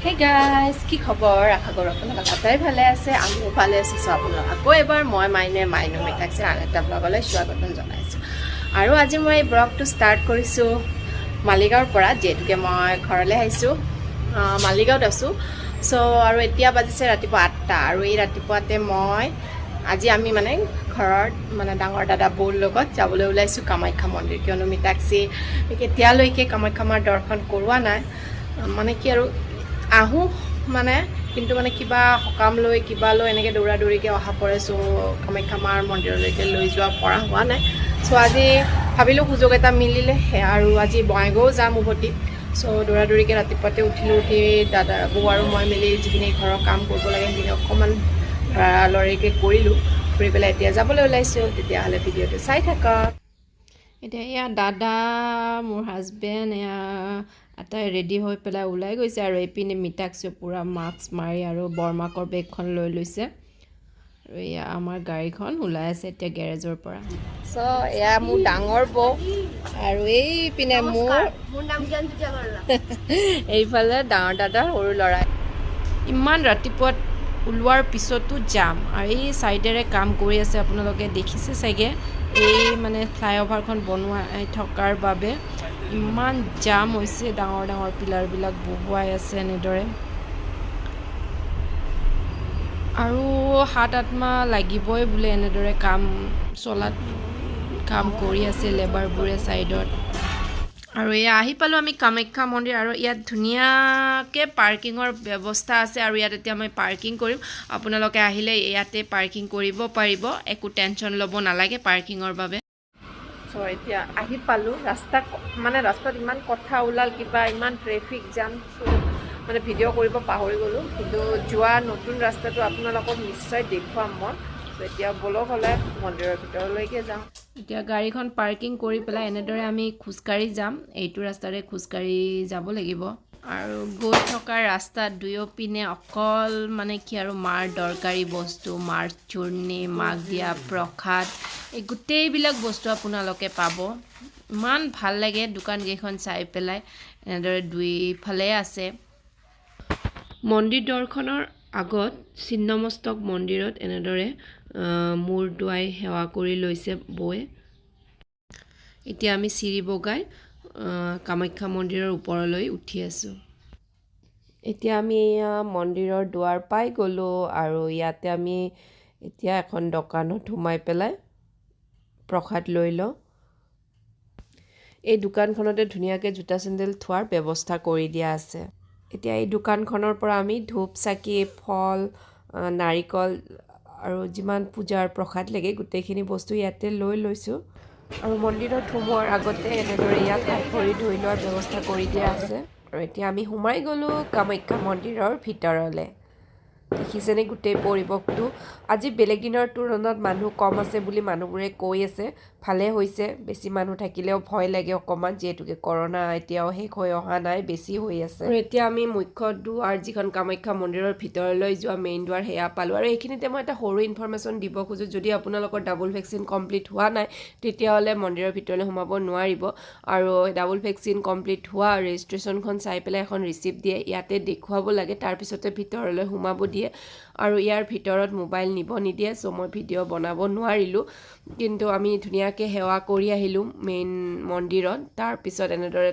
Hey guys, কি খবৰ? আশা কৰোঁ আপোনালোক আটাই ভালে আছে। আমিও ভালে আছোঁ। চ' আপোনালোক আকৌ এবাৰ মই মাইনু মেকাক্সৰ আন এটা ব্লগলৈ স্বাগতম জনাইছোঁ। আৰু আজি মই এই ব্লগটো ষ্টাৰ্ট কৰিছোঁ মালিগাঁৱৰ পৰা, যিহেতুকে মই ঘৰলৈ আহিছোঁ। মালিগাঁৱত আছোঁ। চ' আৰু এতিয়া বাজিছে ৰাতিপুৱা 8টা। আৰু এই ৰাতিপুৱাতে আজি আমি মানে ঘৰত মানে ডাঙৰ দাদা বৌৰ লগত যাবলৈ ওলাইছোঁ কামাখ্যা মন্দিৰ, কিয়নো মিতাক্ষী কেতিয়ালৈকে কামাখ্যা মাৰ দৰ্শন কৰোৱা নাই। মানে কি আৰু আহোঁ মানে, কিন্তু মানে কিবা সকাম লৈ কিবা লৈ এনেকৈ দৌৰা দৌৰিকৈ অহা পৰে। চ' কামাখ্যা মাৰ মন্দিৰলৈকে লৈ যোৱা পৰা হোৱা নাই। চ' আজি ভাবিলোঁ সুযোগ এটা মিলিলে আৰু আজি বঙাইগাঁও যাম উভতি। চ' দৌৰা দৌৰিকৈ ৰাতিপুৱাতে উঠি দাদা বৌ আৰু মই মিলি যিখিনি ঘৰৰ কাম কৰিব লাগে সেইখিনি অকণমান লৰালৰিকৈ কৰিলোঁ। কৰি পেলাই এতিয়া যাবলৈ ওলাইছোঁ। তেতিয়াহ'লে ভিডিঅ'টো চাই থাকক। এতিয়া এয়া দাদা, মোৰ হাজবেণ্ড, এয়া আটাই ৰেডি হৈ পেলাই ওলাই গৈছে। আৰু এইপিনে মিতাক্ষী পূৰা মাস্ক মাৰি আৰু বৰমাকৰ বেগখন লৈ লৈছে। আৰু এয়া আমাৰ গাড়ীখন ওলাই আছে এতিয়া গেৰেজৰ পৰা। চ' এয়া মোৰ ডাঙৰ বৌ, আৰু এইপিনে মোৰ এইফালে ডাঙৰ দাদা সৰু ল'ৰা। ইমান ৰাতিপুৱা ওলোৱাৰ পিছতো যাম, আৰু এই ছাইডেৰে কাম কৰি আছে, আপোনালোকে দেখিছে চাগে। এই মানে ফ্লাইঅভাৰখন বনোৱাই থকাৰ বাবে ইমান জাম হৈছে। ডাঙৰ ডাঙৰ পিলাৰবিলাক বহুৱাই আছে এনেদৰে। আৰু 7-8 মাহ লাগিবই বোলে এনেদৰে কাম কৰি আছে লেবাৰবোৰে ছাইডত। আৰু এয়া আহি পালোঁ আমি কামাখ্যা মন্দিৰ, আৰু ইয়াত ধুনীয়াকৈ পাৰ্কিঙৰ ব্যৱস্থা আছে। আৰু ইয়াত এতিয়া মই পাৰ্কিং কৰিম। আপোনালোকে আহিলে ইয়াতে পাৰ্কিং কৰিব পাৰিব, একো টেনশ্যন ল'ব নালাগে পাৰ্কিঙৰ বাবে। চ' এতিয়া আহি পালোঁ। ৰাস্তাত ইমান কথা ওলাল, কিবা ইমান ট্ৰেফিক জাম। মানে ভিডিঅ' কৰিব পাহৰি গ'লোঁ, কিন্তু যোৱা নতুন ৰাস্তাটো আপোনালোকক নিশ্চয় দেখুৱাম মই। চ' এতিয়া বলক হ'লে মন্দিৰৰ ভিতৰলৈকে যাওঁ। এতিয়া গাড়ীখন পাৰ্কিং কৰি পেলাই এনেদৰে আমি খোজকাঢ়ি যাম। এইটো ৰাস্তাৰে খোজকাঢ়ি যাব লাগিব। আৰু গৈ থকা ৰাস্তাত দুয়োপিনে অকল মানে কি আৰু মাৰ দৰকাৰী বস্তু, মাৰ চূৰ্ণি, মাক দিয়া প্ৰসাদ, এই গোটেইবিলাক বস্তু আপোনালোকে পাব। ইমান ভাল লাগে দোকানকেইখন চাই পেলাই। এনেদৰে দুইফালে আছে। মন্দিৰ দৰ্শনৰ আগত ছিন্নমস্তক মন্দিৰত এনেদৰে মূৰ দোৱাই সেৱা কৰি লৈছে বৌয়ে। এতিয়া আমি চিৰি বগাই কামাখ্যা মন্দিৰৰ ওপৰলৈ উঠি আছোঁ। এতিয়া আমি এয়া মন্দিৰৰ দুৱাৰ পাই গ'লোঁ, আৰু ইয়াতে আমি এতিয়া এখন দোকানত সোমাই পেলাই প্ৰসাদ লৈ লওঁ। এই দোকানখনতে ধুনীয়াকৈ জোতা চেণ্ডেল থোৱাৰ ব্যৱস্থা কৰি দিয়া আছে। এতিয়া এই দোকানখনৰ পৰা আমি ধূপ চাকি, ফল, নাৰিকল আৰু যিমান পূজাৰ প্ৰসাদ লাগে গোটেইখিনি বস্তু ইয়াতে লৈ লৈছোঁ। আৰু মন্দিৰত সোমোৱাৰ আগতে এনেদৰে ইয়াত হাত ভৰি ধুই লোৱাৰ ব্যৱস্থা কৰি দিয়া আছে। আৰু এতিয়া আমি সোমাই গ'লোঁ কামাখ্যা মন্দিৰৰ ভিতৰলৈ। দেখিছেনে গোটেই পৰিৱেশটো? আজি বেলেগ দিনৰ তুলনাত মানুহ কম আছে বুলি মানুহবোৰে কৈ আছে। ভালে হৈছে, বেছি মানুহ থাকিলেও ভয় লাগে অকণমান, যিহেতুকে কৰোণা এতিয়াও শেষ হৈ অহা নাই, বেছি হৈ আছে। আৰু এতিয়া আমি মুখ্য দুৱাৰ, যিখন কামাখ্যা মন্দিৰৰ ভিতৰলৈ যোৱা মেইন দুৱাৰ, সেয়া পালোঁ। আৰু এইখিনিতে মই এটা সৰু ইনফৰমেশ্যন দিব খোজোঁ। যদি আপোনালোকৰ ডাবল ভেকচিন কমপ্লিট হোৱা নাই, তেতিয়াহ'লে মন্দিৰৰ ভিতৰলৈ সোমাব নোৱাৰিব। আৰু ডাবল ভেকচিন কমপ্লিট হোৱা ৰেজিষ্ট্ৰেশ্যনখন চাই পেলাই এখন ৰিচিপ্ট দিয়ে, ইয়াতে দেখুৱাব লাগে, তাৰপিছতে ভিতৰলৈ সোমাব দিয়ে। আৰু ইয়াৰ ভিতৰত মোবাইল নিব নিদিয়ে। চ' মই ভিডিঅ' বনাব নোৱাৰিলোঁ, কিন্তু আমি ধুনীয়াকৈ সেৱা কৰি আহিলোঁ মেইন মন্দিৰত। তাৰপিছত এনেদৰে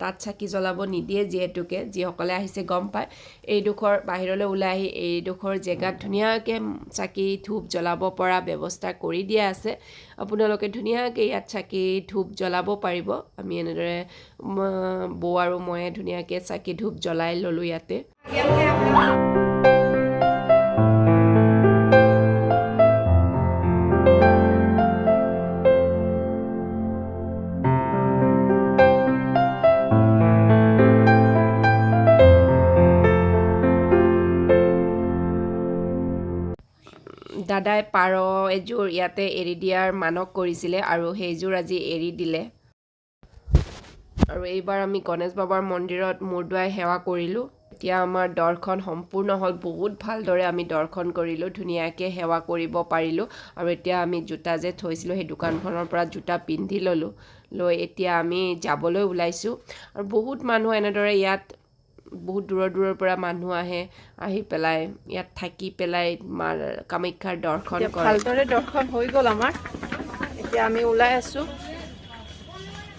তাত চাকি জ্বলাব নিদিয়ে, যিহেতুকে যিসকলে আহিছে গম পায়। এইডোখৰ বাহিৰলৈ ওলাই আহি এইডোখৰ জেগাত ধুনীয়াকৈ চাকি ধূপ জ্বলাব পৰা ব্যৱস্থা কৰি দিয়া আছে। আপোনালোকে ধুনীয়াকৈ ইয়াত চাকি ধূপ জ্বলাব পাৰিব। আমি এনেদৰে বৌ আৰু ময়ে ধুনীয়াকৈ চাকি ধূপ জ্বলাই ল'লোঁ ইয়াতে। দাদাই পাৰ এযোৰ ইয়াতে এৰি দিয়াৰ মানস কৰিছিলে, আৰু সেইযোৰ আজি এৰি দিলে। আৰু এইবাৰ আমি গণেশ বাবাৰ মন্দিৰত মূৰ দোৱাই সেৱা কৰিলোঁ। এতিয়া আমাৰ দৰ্শন সম্পূৰ্ণ হ'ল। বহুত ভালদৰে আমি দৰ্শন কৰিলোঁ, ধুনীয়াকৈ সেৱা কৰিব পাৰিলোঁ। আৰু এতিয়া আমি জোতা যে থৈছিলোঁ সেই দোকানখনৰ পৰা জোতা পিন্ধি ল'লোঁ। লৈ এতিয়া আমি যাবলৈ ওলাইছোঁ। আৰু বহুত মানুহ এনেদৰে ইয়াত বহুত দূৰৰ পৰা মানুহ আহি পেলাই ইয়াত থাকি পেলাই মাৰ কামাখ্যাৰ দৰ্শন কৰে ভালদৰে দৰ্শন হৈ গ'ল আমাৰ এতিয়া আমি ওলাই আছোঁ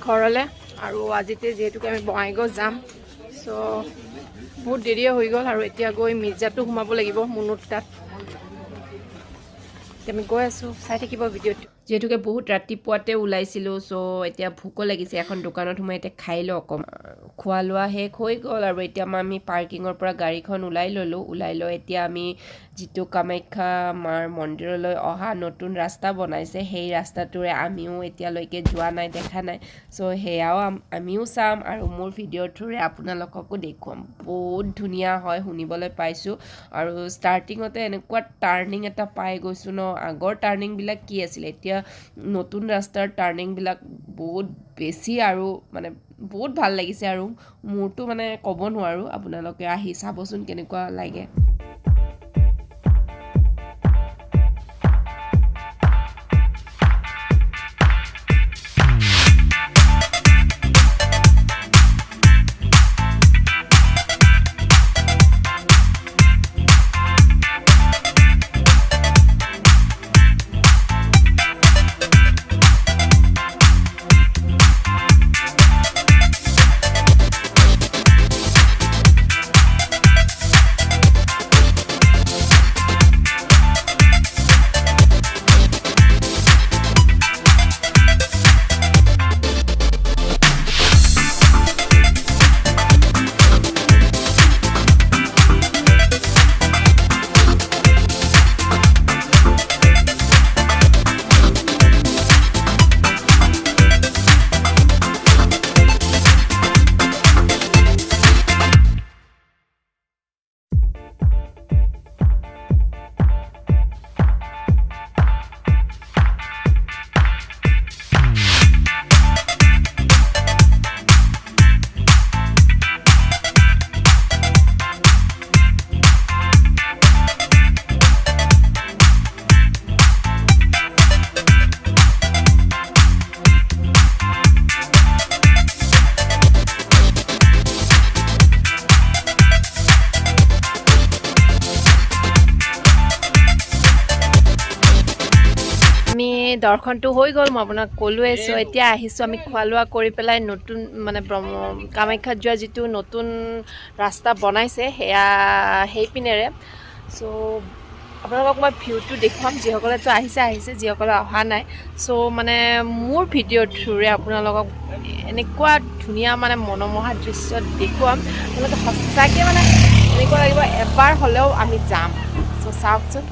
ঘৰলৈ আৰু আজিতে যিহেতুকে আমি বঙাইগাঁও যাম চ' বহুত দেৰিয়ে হৈ গ'ল আৰু এতিয়া গৈ মিৰ্জাটো সোমাব লাগিব মুনুৰ তাত আমি গৈ আছোঁ চাই থাকিব ভিডিঅ'টো যিহেতুকে বহুত ৰাতিপুৱাতে ওলাইছিলোঁ চ' এতিয়া ভোকো লাগিছে এখন দোকানত সোমাই এতিয়া খাই লওঁ অকণমান খোৱা লোৱা শেষ হৈ গ'ল আৰু এতিয়া আমি পাৰ্কিঙৰ পৰা গাড়ীখন ওলাই লৈ এতিয়া আমি যিটো কামাখ্যা মাৰ মন্দিৰলৈ অহা নতুন ৰাস্তা বনাইছে সেই ৰাস্তাটোৰে আমিও এতিয়ালৈকে যোৱা নাই দেখা নাই চ' সেয়াও আমিও চাম আৰু মোৰ ভিডিঅ'ৰ থ্ৰুৰে আপোনালোককো দেখুৱাম বহুত ধুনীয়া হয় শুনিবলৈ পাইছোঁ আৰু ষ্টাৰ্টিঙতে এনেকুৱা টাৰ্ণিং এটা পাই গৈছোঁ ন আগৰ টাৰ্ণিংবিলাক কি আছিলে এতিয়া নতুন ৰাস্তাৰ টাৰ্ণিংবিলাক বহুত বেছি আৰু মানে বহুত ভাল লাগিছে আৰু মোৰতো মানে ক'ব নোৱাৰোঁ আপোনালোকে আহি চাবচোন কেনেকুৱা লাগে দৰ্শনটো হৈ গ'ল মই আপোনাক ক'লোৱে চ' এতিয়া আহিছোঁ আমি খোৱা লোৱা কৰি পেলাই নতুন মানে কামাখ্যাত যোৱা যিটো নতুন ৰাস্তা বনাইছে সেয়া সেইপিনেৰে চ' আপোনালোকক মই ভিউটো দেখুৱাম যিসকলেতো আহিছে যিসকলে অহা নাই চ' মানে মোৰ ভিডিঅ'ৰ থ্ৰুৰে আপোনালোকক এনেকুৱা ধুনীয়া মানে মনোমোহা দৃশ্য দেখুৱাম আপোনালোকে সঁচাকৈ মানে এনেকুৱা লাগিব এবাৰ হ'লেও আমি যাম চ' চাওকচোন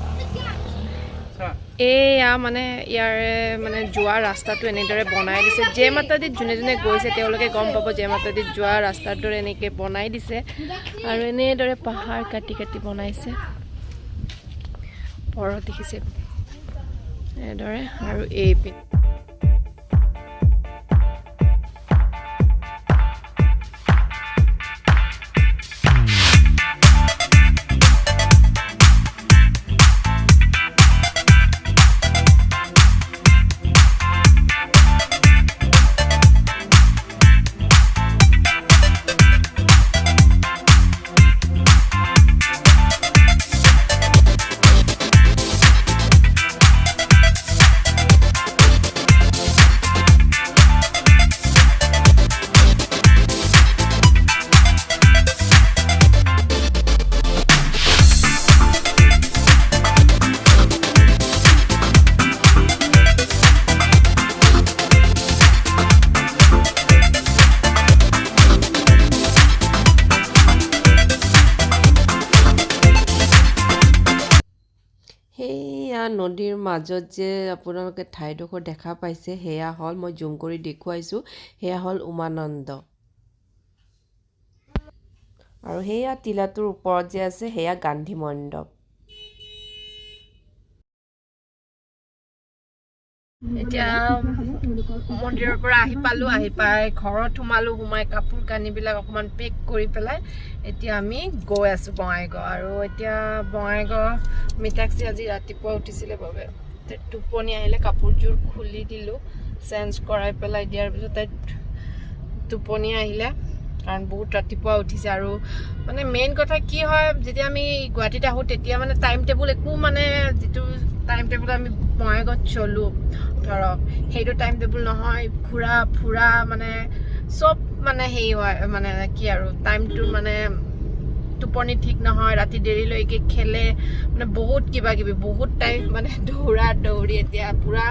এয়া মানে ইয়াৰে মানে যোৱা ৰাস্তাটো এনেদৰে বনাই দিছে জে মাতাদিত যোনে গৈছে তেওঁলোকে গম পাব জে মাতাদিত যোৱা ৰাস্তাৰ দৰে এনেকৈ বনাই দিছে আৰু এনেদৰে পাহাৰ কাটি বনাইছে ওপৰত দেখিছে এনেদৰে আৰু এইপিনে সেইয়া নদীৰ মাজত যে আপোনালোকে ঠাইডোখৰ দেখা পাইছে সেয়া হ'ল মই জুম কৰি দেখুৱাইছোঁ সেয়া হ'ল উমানন্দ আৰু সেয়া টিলাটোৰ ওপৰত যে আছে সেয়া গান্ধী মণ্ডপ এতিয়া মন্দিৰৰ পৰা আহি পালোঁ আহি পাই ঘৰত সোমাই কাপোৰ কানিবিলাক অকণমান পেক কৰি পেলাই এতিয়া আমি গৈ আছোঁ বঙাইগাঁও আৰু এতিয়া বঙাইগাঁও মিতাক্ষী আজি ৰাতিপুৱা উঠিছিলে বাবে টোপনি আহিলে কাপোৰযোৰ খুলি দিলোঁ চেঞ্জ কৰাই পেলাই দিয়াৰ পিছত তাই টোপনি আহিলে কাৰণ বহুত ৰাতিপুৱা উঠিছে আৰু মানে মেইন কথা কি হয় যেতিয়া আমি গুৱাহাটীত আহোঁ তেতিয়া মানে টাইম টেবুল একো মানে যিটো টাইম টেবুল আমি বঙাইগাঁৱত চলোঁ ধৰক সেইটো টাইম টেবুল নহয় ঘূৰা ফুৰা মানে চব মানে হেৰি হয় মানে কি আৰু টাইমটো মানে টোপনি ঠিক নহয় ৰাতি দেৰিলৈকে খেলে মানে বহুত কিবা কিবি বহুত টাইম মানে দৌৰা দৌৰি এতিয়া পূৰা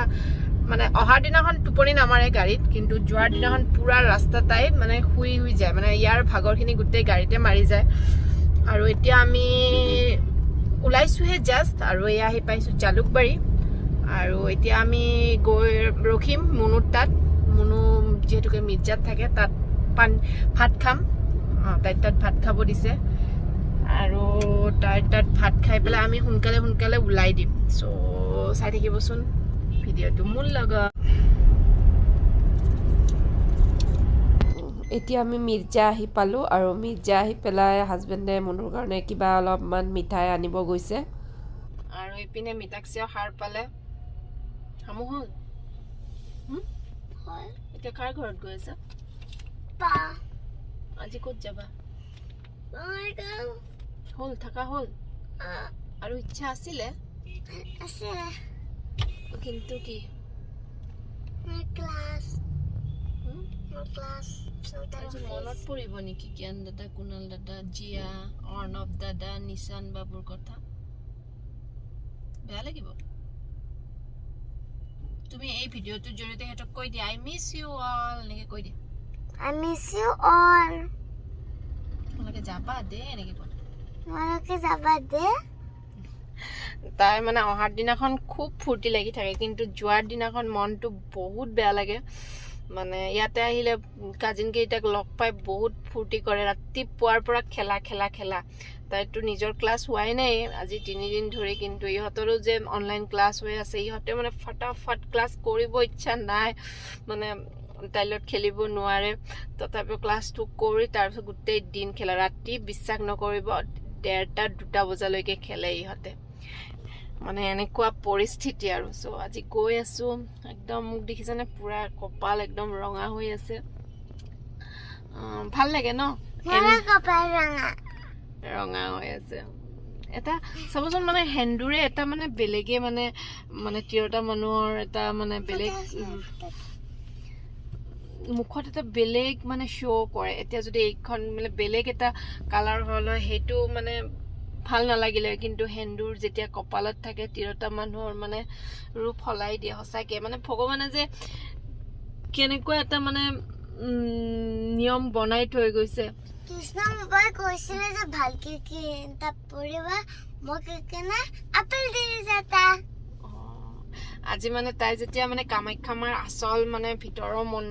মানে অহাৰ দিনাখন টোপনি নামাৰে গাড়ীত কিন্তু যোৱাৰ দিনাখন পূৰা ৰাস্তা তাই মানে শুই যায় মানে ইয়াৰ ভাগৰখিনি গোটেই গাড়ীতে মাৰি যায় আৰু এতিয়া আমি ওলাইছোঁহে জাষ্ট আৰু এয়া আহি পাইছোঁ জালুকবাৰী আৰু এতিয়া আমি গৈ ৰখিম মুনুৰ তাত মুনু যিহেতুকে মিৰ্জাত থাকে তাত ভাত খাম তাইৰ তাত ভাত খাব দিছে আৰু তাইৰ তাত ভাত খাই পেলাই আমি সোনকালে ওলাই দিম চ' চাই থাকিবচোন ভিডিঅ'টো মোৰ লগত এতিয়া আমি মিৰ্জা আহি পালোঁ আৰু মিৰ্জা আহি পেলাই হাজবেণ্ডে মুনুৰ কাৰণে কিবা অলপমান মিঠাই আনিব গৈছে আৰু এইপিনে মিতাক্ষীয়েও সাৰ পালে হামু হ'ল এতিয়া কাৰ ঘৰত গৈ আছে আজি ক'ত যাবা হ'ল থাকা হ'ল আৰু ইচ্ছা আছিলে কিন্তু কি মনত পৰিব নেকি জ্ঞান দাদা কুণাল দাদা জিয়া অৰ্ণৱ দাদা নিশান বাবুৰ কথা বেয়া লাগিব তুমি এই ভিডিঅ'টোৰ জৰিয়তে সিহঁতক কৈ দিয়া আই মিছ ইউ অল এনেকে কৈ দিয়া I miss you all. তোমালোকে যাবা দে এনেকে কৈ তোমালোকে যাবা দে তাই মানে অহাৰ দিনাখন খুব ফূৰ্তি লাগি থাকে কিন্তু যোৱাৰ দিনাখন মনটো বহুত বেয়া লাগে মানে ইয়াতে আহিলে কাজিন কেইটাক লগ পাই বহুত ফূৰ্তি কৰে ৰাতিপুৱাৰ পৰা খেলা তাইতো নিজৰ ক্লাছ হোৱাই নাই আজি 3 দিন ধৰি কিন্তু ইহঁতৰো যে অনলাইন ক্লাছ হৈ আছে ইহঁতে মানে ফটাফট ক্লাছ কৰিব ইচ্ছা নাই মানে তাইলত খেলিব নোৱাৰে তথাপিও ক্লাছটো কৰি তাৰপিছত গোটেই দিন খেলা ৰাতি বিশ্বাস নকৰিব 1:30-2টা বজালৈকে খেলে ইহঁতে মানে এনেকুৱা পৰিস্থিতি আৰু চ' আজি গৈ আছোঁ একদম মোক দেখিছানে পূৰা কপাল একদম ৰঙা হৈ আছে ভাল লাগে ন ৰঙা হৈ আছে এটা চাবচোন মানে হেন্দুৰে এটা মানে বেলেগে মানে তিৰোতা মানুহৰ এটা মানে বেলেগ মুখত এটা বেলেগ মানে শ্ব' কৰে এতিয়া যদি এইখন মানে বেলেগ এটা কালাৰ হ'ল হয় সেইটো মানে ভাল নালাগিলে কিন্তু হেন্দুৰ যেতিয়া কপালত থাকে তিৰোতা মানুহৰ মানে ৰূপ সলাই দিয়ে সঁচাকে মানে ভগৱানে যে কেনেকুৱা এটা মানে নিয়ম বনাই থৈ গৈছে কৃষ্ণ বাবাই কৈছিলে যে ভালকে কি তা পৰিবা মোক কেনে আপেল দি যাতা আজি মানে তাই যেতিয়া মানে কামাখ্যা মাৰ আচল মানে ভিতৰৰ মন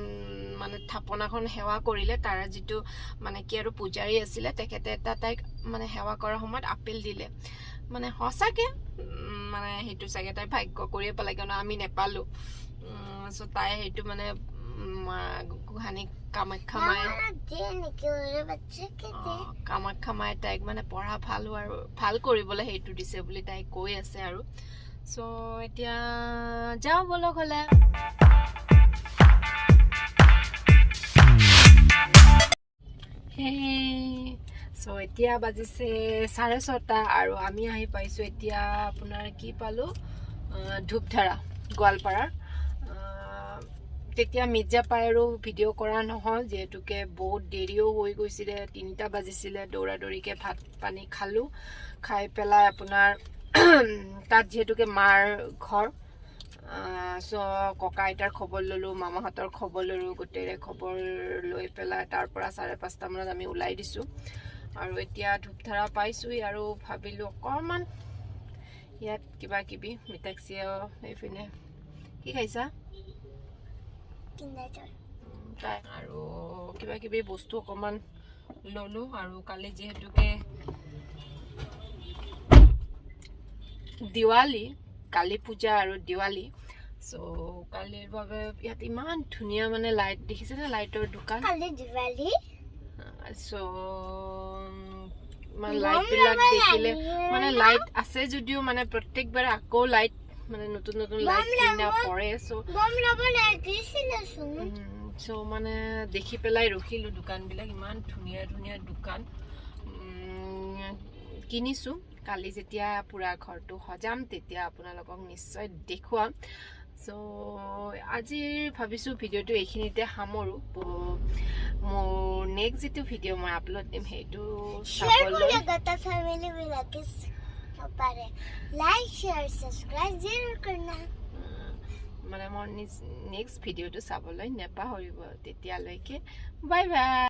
মানে থাপনাখন সেৱা কৰিলে তাৰ যিটো মানে কি আৰু পূজাৰী আছিলে তেখেতে এটা তাইক মানে সেৱা কৰাৰ সময়ত আপেল দিলে মানে সঁচাকে মানে সেইটো চাগে তাই ভাগ্য কৰিয়ে পালে কিয়নো আমি নেপালো চ' তাই সেইটো মানে গুহানি কামাখ্যা মায়ে তাইক মানে পঢ়া ভাল কৰিবলৈ সেইটো দিছে বুলি তাই কৈ আছে আৰু চ' এতিয়া যাওঁ বলক হ'লে চ' এতিয়া বাজিছে 6:30 আৰু আমি আহি পাইছোঁ এতিয়া আপোনাৰ কি পালোঁ ধূপধাৰা গোৱালপাৰাৰ তেতিয়া মিৰ্জা পাই আৰু ভিডিঅ' কৰা নহয় যিহেতুকে বহুত দেৰিও হৈ গৈছিলে 3টা বাজিছিলে দৌৰাদৌৰিকৈ ভাত পানী খালোঁ খাই পেলাই আপোনাৰ তাত যিহেতুকে মাৰ ঘৰ চ' ককা আইতাৰ খবৰ ল'লোঁ মামাহঁতৰ খবৰ ল'লোঁ গোটেইৰে খবৰ লৈ পেলাই তাৰ পৰা 5:30 মানত আমি ওলাই দিছোঁ আৰু এতিয়া ধূপধাৰা পাইছোঁহি আৰু ভাবিলোঁ অকণমান ইয়াত কিবা কিবি মিতাক্ষীয়েও এইপিনে কি খাইছা তাই আৰু কিবা কিবি বস্তু অকণমান ল'লোঁ আৰু কালি যিহেতুকে দিৱালী কালী পূজা আৰু দিৱালী চ' কালিৰ বাবে ইয়াত ইমান ধুনীয়া মানে লাইট দেখিছেনে লাইটৰ দোকান চ' মানে লাইটবিলাক দেখিলে মানে লাইট আছে যদিও মানে প্ৰত্যেকবাৰে আকৌ লাইট মানে নতুন লাইট কিনা পৰে চ' সো মানে দেখি পেলাই ৰখিলোঁ দোকানবিলাক ইমান ধুনীয়া ধুনীয়া দোকান কিনিছোঁ কালি যেতিয়া পুৰা ঘৰটো সজাম তেতিয়া আপোনালোকক নিশ্চয় দেখুৱাম সো আজিৰ ভাবিছোঁ ভিডিঅ'টো এইখিনিতে সামৰোঁ মোৰ নেক্সট যেটো ভিডিঅ' মই আপলোড দিম সেইটো চাবলৈ फैमिली मिला के पारे लाइक शेयर सब्सक्राइब जरूर करना মানে মোৰ নেক্সট ভিডিঅ'টো চাবলৈ নেপাহৰিব তেতিয়ালৈকে বাই বাই